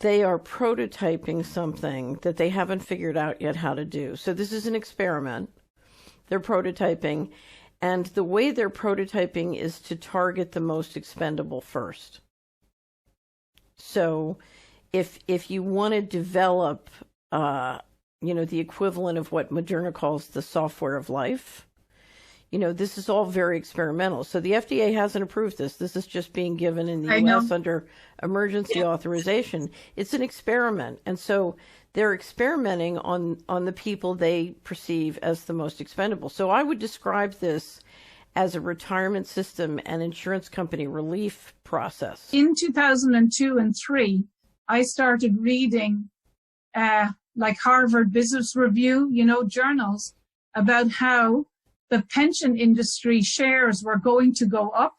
they are prototyping something that they haven't figured out yet how to do. So this is an experiment. They're prototyping, and the way they're prototyping is to target the most expendable first. So if you want to develop, the equivalent of what Moderna calls the software of life, this is all very experimental. So the FDA hasn't approved this. This is just being given in the U.S. under emergency authorization. It's an experiment. And so they're experimenting on the people they perceive as the most expendable. So I would describe this as a retirement system and insurance company relief process. In 2002 and 3, I started reading like Harvard Business Review, journals about how the pension industry shares were going to go up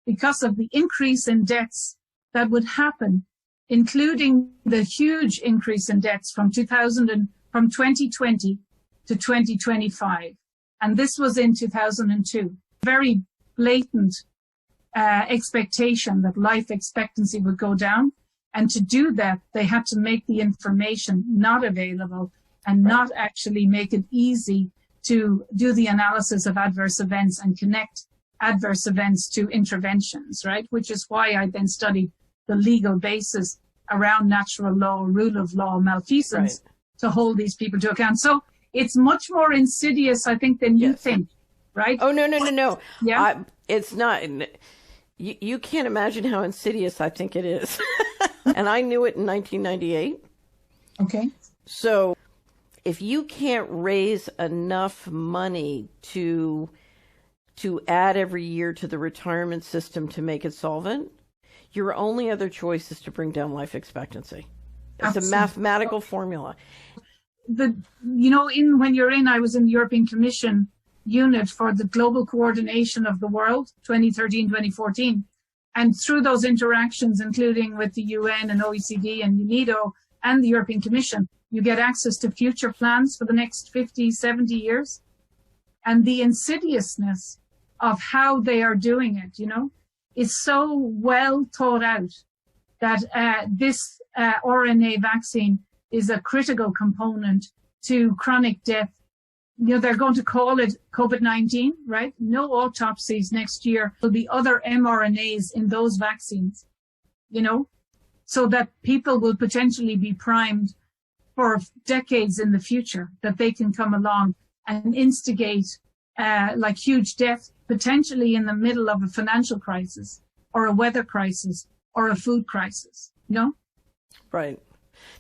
because of the increase in debts that would happen, including the huge increase in debts from 2020 to 2025. And this was in 2002. Very blatant expectation that life expectancy would go down. And to do that, they had to make the information not available and not actually make it easy to do the analysis of adverse events and connect adverse events to interventions, right? Which is why I then studied the legal basis around natural law, rule of law, malfeasance to hold these people to account. So it's much more insidious, I think, than you think, right? Oh, no. Yeah. It's not. You can't imagine how insidious I think it is. And I knew it in 1998. Okay. So if you can't raise enough money to add every year to the retirement system to make it solvent, your only other choice is to bring down life expectancy. It's a mathematical formula. I was in the European Commission unit for the global coordination of the world, 2013-2014. And through those interactions, including with the UN and OECD and UNIDO and the European Commission, you get access to future plans for the next 50, 70 years. And the insidiousness of how they are doing it, is so well thought out that this RNA vaccine is a critical component to chronic death. They're going to call it COVID-19, right? No autopsies next year. There'll be other mRNAs in those vaccines, so that people will potentially be primed for decades in the future, that they can come along and instigate like huge death, potentially in the middle of a financial crisis or a weather crisis or a food crisis, Right.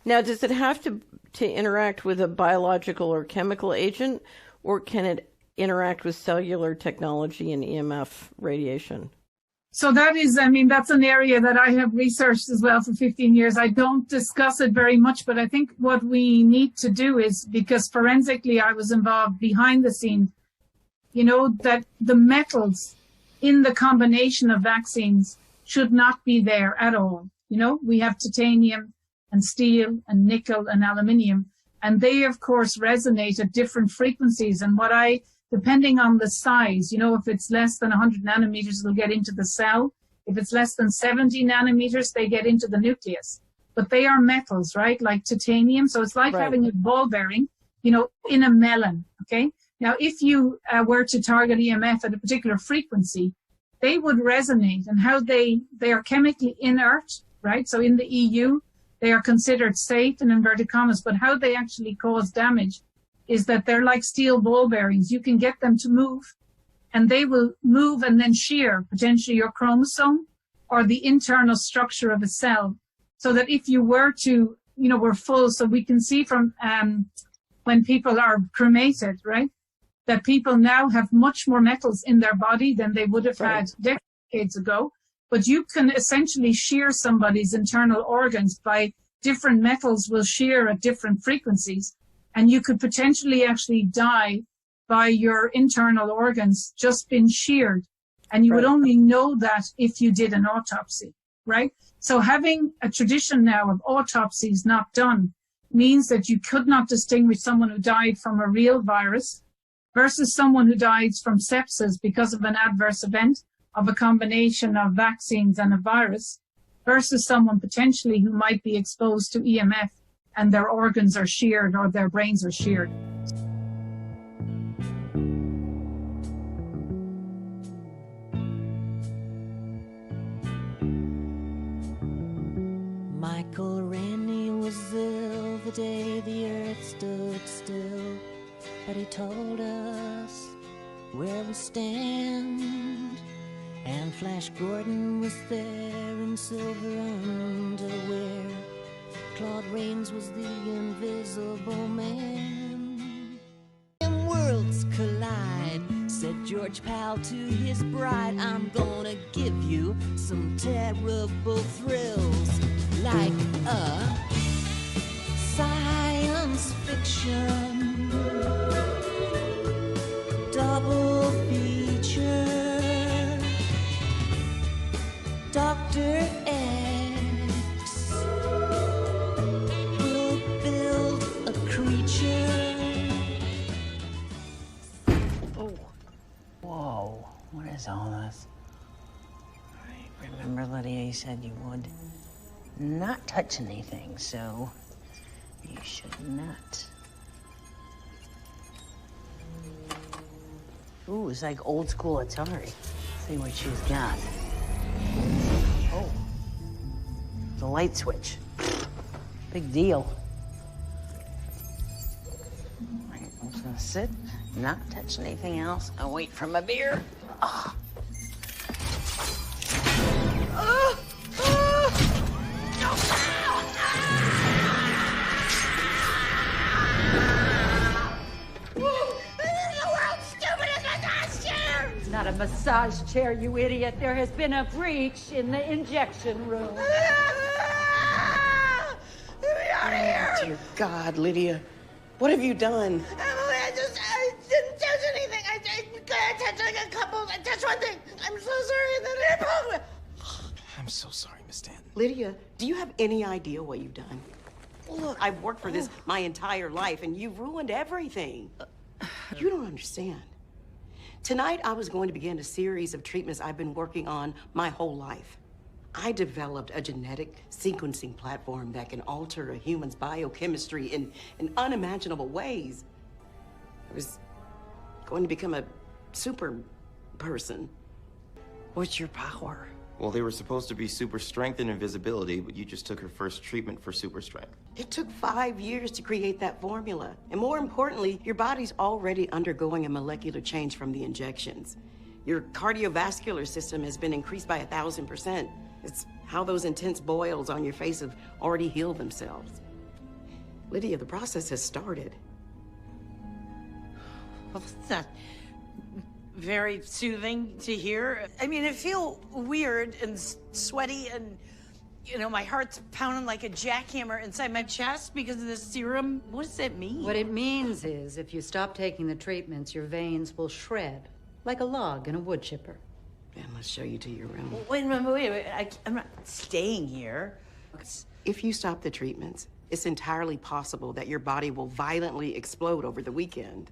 Now, does it have to interact with a biological or chemical agent, or can it interact with cellular technology and EMF radiation? So that's an area that I have researched as well for 15 years. I don't discuss it very much, but I think what we need to do is, because forensically I was involved behind the scenes, that the metals in the combination of vaccines should not be there at all. We have titanium and steel and nickel and aluminium, and they of course resonate at different frequencies. And depending on the size, if it's less than 100 nanometers, it'll get into the cell. If it's less than 70 nanometers, they get into the nucleus. But they are metals, right? Like titanium. So it's like having a ball bearing, in a melon, okay? Now, if you were to target EMF at a particular frequency, they would resonate, and how they are chemically inert, right? So in the EU, they are considered safe in inverted commas, but how they actually cause damage is that they're like steel ball bearings. You can get them to move, and they will move and then shear potentially your chromosome or the internal structure of a cell. So that if you were to, we're full, so we can see from when people are cremated, right, that people now have much more metals in their body than they would have had decades ago. But you can essentially shear somebody's internal organs by different metals will shear at different frequencies. And you could potentially actually die by your internal organs just been sheared. And you would only know that if you did an autopsy, right? So having a tradition now of autopsies not done means that you could not distinguish someone who died from a real virus versus someone who dies from sepsis because of an adverse event of a combination of vaccines and a virus. versus someone potentially who might be exposed to EMF and their organs are sheared or their brains are sheared. Michael Rennie was ill the day the earth stood still, but he told us where we stand. And Flash Gordon was there in silver underwear. Claude Rains was the invisible man. And worlds collide, said George Powell to his bride. I'm gonna give you some terrible thrills, like a science fiction double feature. Dr. X will build a creature. Oh. Whoa. What is all this? I remember, Lydia, you said you would not touch anything, so you should not. Ooh, it's like old school Atari. Let's see what she's got. Oh. The light switch. Big deal. Right, I'm just gonna sit, not touch anything else. I'll wait for my beer. Oh. Not a massage chair, you idiot. There has been a breach in the injection room. Get me out of here! Dear God, Lydia, what have you done? Emily, I didn't touch anything. I touched like a couple. I touched one thing. I'm so sorry. And then it I'm so sorry, Miss Stanton. Lydia, do you have any idea what you've done? Look, I've worked for this my entire life, and you've ruined everything. You don't understand. Tonight, I was going to begin a series of treatments I've been working on my whole life. I developed a genetic sequencing platform that can alter a human's biochemistry in unimaginable ways. I was going to become a super person. What's your power? Well, they were supposed to be super strength and invisibility, but you just took her first treatment for super strength. It took 5 years to create that formula. And more importantly, your body's already undergoing a molecular change from the injections. Your cardiovascular system has been increased by 1,000%. It's how those intense boils on your face have already healed themselves. Lydia, the process has started. Well, that's not very soothing to hear. I mean, it feels weird and sweaty and, you know, my heart's pounding like a jackhammer inside my chest because of the serum. What does that mean? What it means is if you stop taking the treatments, your veins will shred like a log in a wood chipper. Ben, let's show you to your room. Wait a minute, wait. I'm not staying here. If you stop the treatments, it's entirely possible that your body will violently explode over the weekend.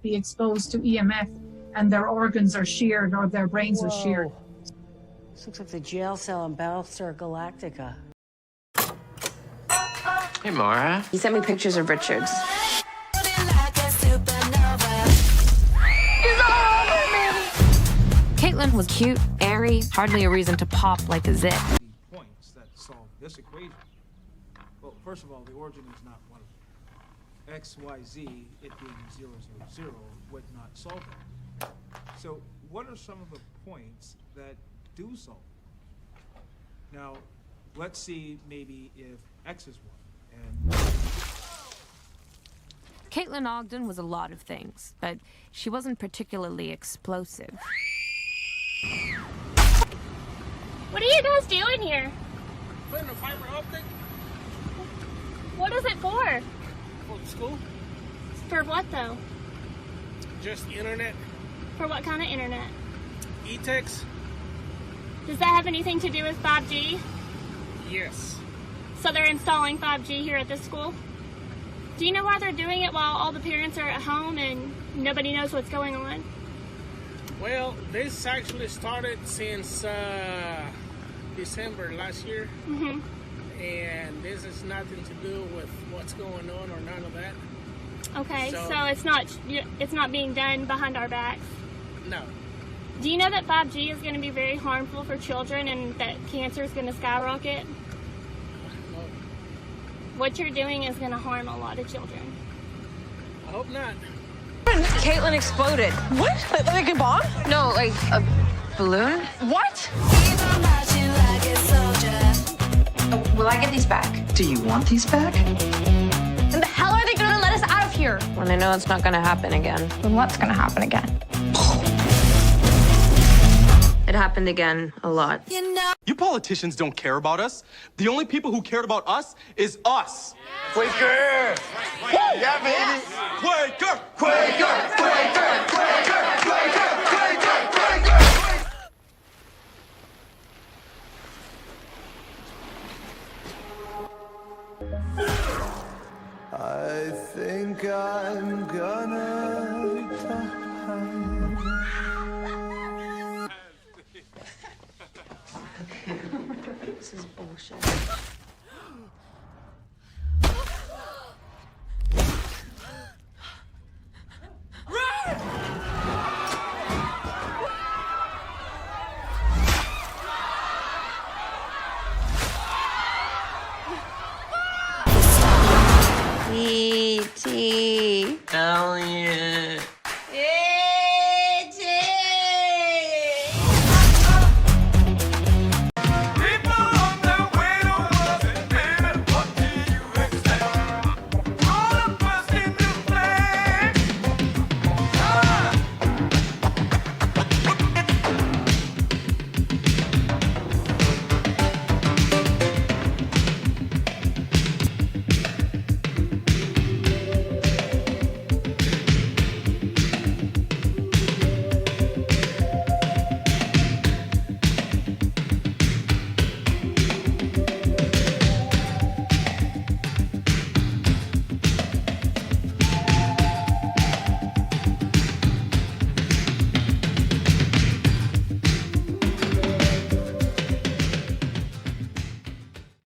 Be exposed to EMF and their organs are sheared or their brains are sheared. This looks like the jail cell in Battlestar Galactica. Hey, Mara. He sent me pictures of Richards. Caitlin was cute, airy, hardly a reason to pop like a zit. Points that solve this equation. Well, first of all, the origin is not one of them. X, Y, Z, it being 0, 0, 0, would not solve it. So what are some of the points that do solve it? Now, let's see maybe if X is one. And Caitlin Ogden was a lot of things, but she wasn't particularly explosive. What are you guys doing here? putting a fiber optic. What is it for? For the school. For what though? Just the internet. For what kind of internet? E-text. Does that have anything to do with 5G? Yes. So they're installing 5G here at this school? Do you know why they're doing it while all the parents are at home and nobody knows what's going on? Well, this actually started since December last year. Mhm. And this is nothing to do with what's going on or none of that. Okay, So- so it's not being done behind our backs. No. Do you know that 5G is going to be very harmful for children and that cancer is going to skyrocket? No. What you're doing is going to harm a lot of children. I hope not. Caitlin exploded. What? Like a bomb? No, like a balloon. What? Will I get these back? Do you want these back? When the hell are they gonna let us out of here? When I know it's not gonna happen again. Then what's gonna happen again? It happened again a lot. You politicians don't care about us. The only people who cared about us is us. Quaker! Yeah, baby! Quaker! Quaker! Quaker! Quaker! Quaker! Quaker! Quaker! I think I'm gonna die. This is bullshit.